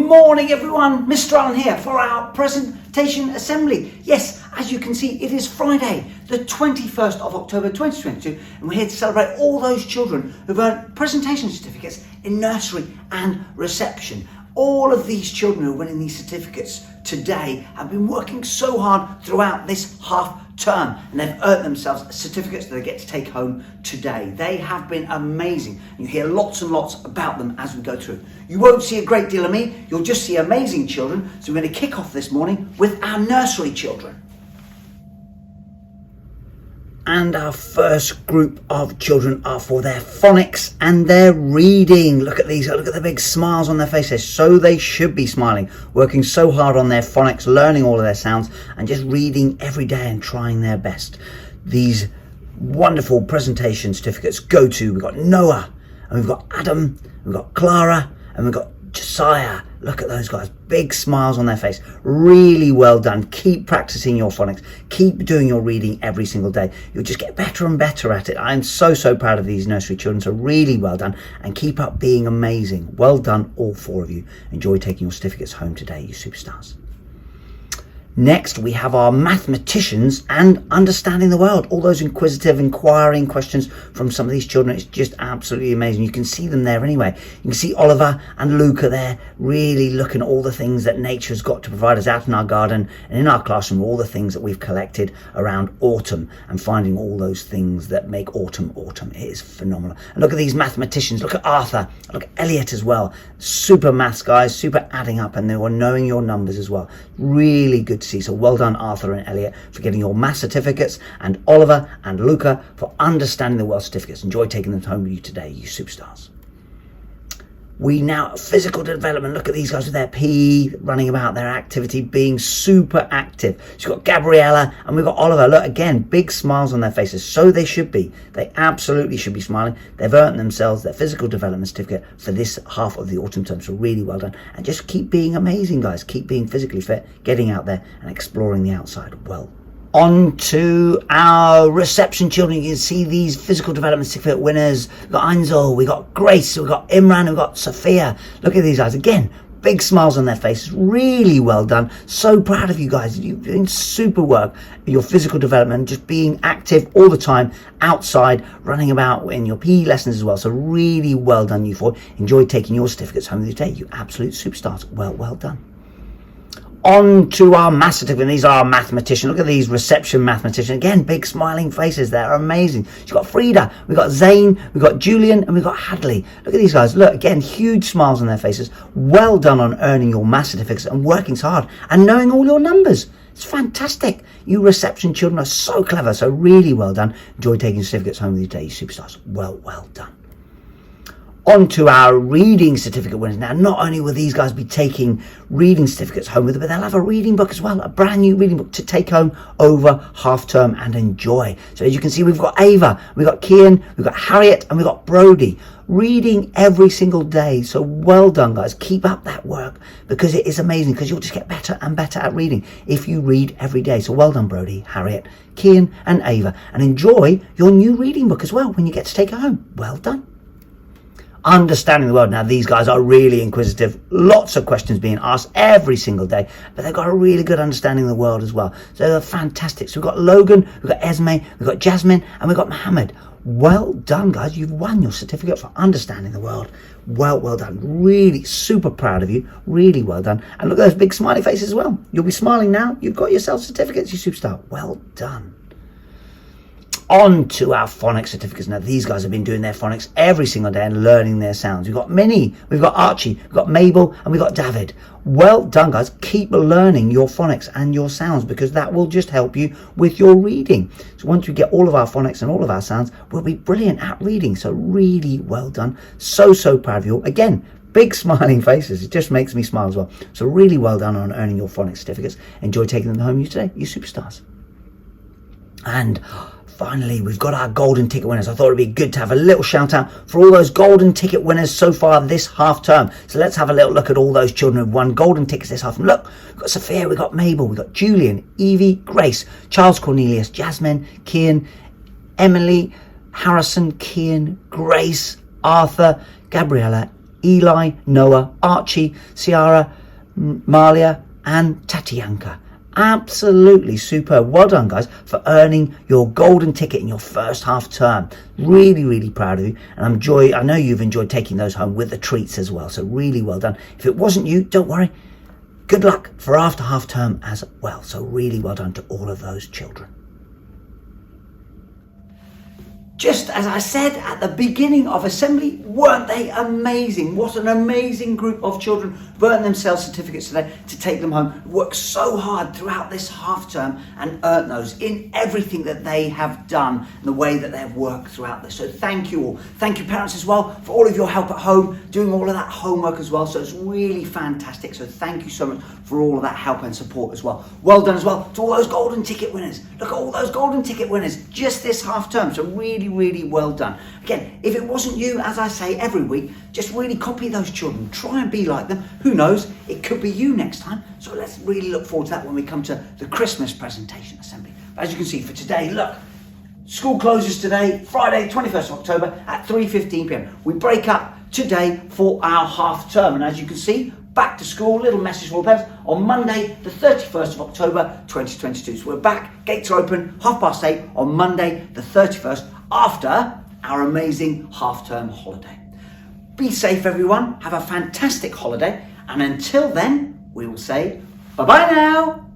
morning everyone, Mr. Allen here for our presentation assembly. Yes, as you can see, it is Friday, the 21st of October 2022, and we're here to celebrate all those children who've earned presentation certificates in nursery and reception. All of these children who are winning these certificates today have been working so hard throughout this half term, and they've earned themselves certificates that they get to take home today. They have been amazing. You hear lots and lots about them as we go through. You won't see a great deal of me, you'll just see amazing children. So we're going to kick off this morning with our nursery children. And our first group of children are for their phonics and their reading. Look at these, look at the big smiles on their faces. So they should be smiling, working so hard on their phonics, learning all of their sounds and just reading every day and trying their best. These wonderful presentation certificates go to, we've got Noah, and we've got Adam, we've got Clara, and we've got Josiah. Look at those guys, big smiles on their face. Really well done. Keep practicing your phonics. Keep doing your reading every single day. You'll just get better and better at it. I'm so proud of these nursery children. So really well done, and keep up being amazing. Well done, all four of you. Enjoy taking your certificates home today, you superstars. Next, we have our mathematicians and understanding the world. All those inquisitive, inquiring questions from some of these children. It's just absolutely amazing. You can see them there anyway. You can see Oliver and Luca there really looking at all the things that nature's got to provide us out in our garden and in our classroom, all the things that we've collected around autumn and finding all those things that make autumn autumn. It is phenomenal. And look at these mathematicians. Look at Arthur. Look at Elliot as well. Super maths guys, super adding up, and they were knowing your numbers as well. Really good to see. So well done, Arthur and Elliot, for getting your math certificates, and Oliver and Luca for understanding the world certificates. Enjoy taking them home with you today, you superstars. We now, physical development, look at these guys with their PE, running about their activity, being super active. So you've got Gabriella and we've got Oliver. Look, again, big smiles on their faces. So they should be. They absolutely should be smiling. They've earned themselves their physical development certificate for this half of the autumn term. So really well done. And just keep being amazing, guys. Keep being physically fit, getting out there and exploring the outside. Well, on to our reception children. You can see these physical development certificate winners. We've got Einzel, we've got Grace, we've got Imran, we've got Sophia. Look at these guys. Again, big smiles on their faces. Really well done. So proud of you guys. You're doing super work. Your physical development, just being active all the time, outside, running about in your PE lessons as well. So really well done, you four. Enjoy taking your certificates home with you today. You absolute superstars. Well done. On to our math certificate. These are our mathematicians. Look at these reception mathematicians. Again, big smiling faces. They're amazing. You've got Frida, we've got Zane, we've got Julian, and we've got Hadley. Look at these guys. Look, again, huge smiles on their faces. Well done on earning your math certificates and working so hard and knowing all your numbers. It's fantastic. You reception children are so clever. So really well done. Enjoy taking certificates home with you today, you superstars. Well done. On to our reading certificate winners. Now, not only will these guys be taking reading certificates home with them, but they'll have a reading book as well, a brand new reading book to take home over half term and enjoy. So as you can see, we've got Ava, we've got Kian, we've got Harriet, and we've got Brody. Reading every single day. So well done, guys. Keep up that work because it is amazing, because you'll just get better and better at reading if you read every day. So well done, Brody, Harriet, Kian, and Ava. And enjoy your new reading book as well when you get to take it home. Well done. Understanding the world. Now, these guys are really inquisitive. Lots of questions being asked every single day, but they've got a really good understanding of the world as well. So they're fantastic. So we've got Logan, we've got Esme, we've got Jasmine, and we've got Mohammed. Well done, guys. You've won your certificate for understanding the world. Well done. Really super proud of you. Really well done. And look at those big smiley faces as well. You'll be smiling now. You've got yourself certificates, you superstar. Well done. On to our phonics certificates. Now, these guys have been doing their phonics every single day and learning their sounds. We've got Minnie, we've got Archie, we've got Mabel, and we've got David. Well done, guys. Keep learning your phonics and your sounds, because that will just help you with your reading. So once we get all of our phonics and all of our sounds, we'll be brilliant at reading. So really well done. So proud of you all. Again, big smiling faces. It just makes me smile as well. So really well done on earning your phonics certificates. Enjoy taking them home with you today, you superstars. And finally, we've got our golden ticket winners. I thought it'd be good to have a little shout out for all those golden ticket winners so far this half term. So let's have a little look at all those children who've won golden tickets this half term. Look, we've got Sophia, we've got Mabel, we've got Julian, Evie, Grace, Charles Cornelius, Jasmine, Kian, Emily, Harrison, Kian, Grace, Arthur, Gabriella, Eli, Noah, Archie, Ciara, Malia and Tatianka. Absolutely superb. Well done, guys, for earning your golden ticket in your first half term. Really, really proud of you. And I know you've enjoyed taking those home with the treats as well. So really well done. If it wasn't you, don't worry. Good luck for after half term as well. So really well done to all of those children. Just as I said at the beginning of assembly, weren't they amazing? What an amazing group of children who've earned themselves certificates today to take them home. Worked so hard throughout this half term and earned those in everything that they have done and the way that they've worked throughout this. So thank you all. Thank you parents as well for all of your help at home, doing all of that homework as well. So it's really fantastic. So thank you so much for all of that help and support as well. Well done as well to all those golden ticket winners. Look at all those golden ticket winners just this half term. So really well done. Again, if it wasn't you, as I say every week, just really copy those children. Try and be like them. Who knows? It could be you next time. So let's really look forward to that when we come to the Christmas presentation assembly. But as you can see for today, look, school closes today, Friday, 21st of October at 3:15 p.m. We break up today for our half term. And as you can see, back to school, little message for all parents, on Monday, the 31st of October, 2022. So we're back, gates are open, 8:30 on Monday, the 31st, after our amazing half-term holiday. Be safe, everyone. Have a fantastic holiday. And until then, we will say bye-bye now.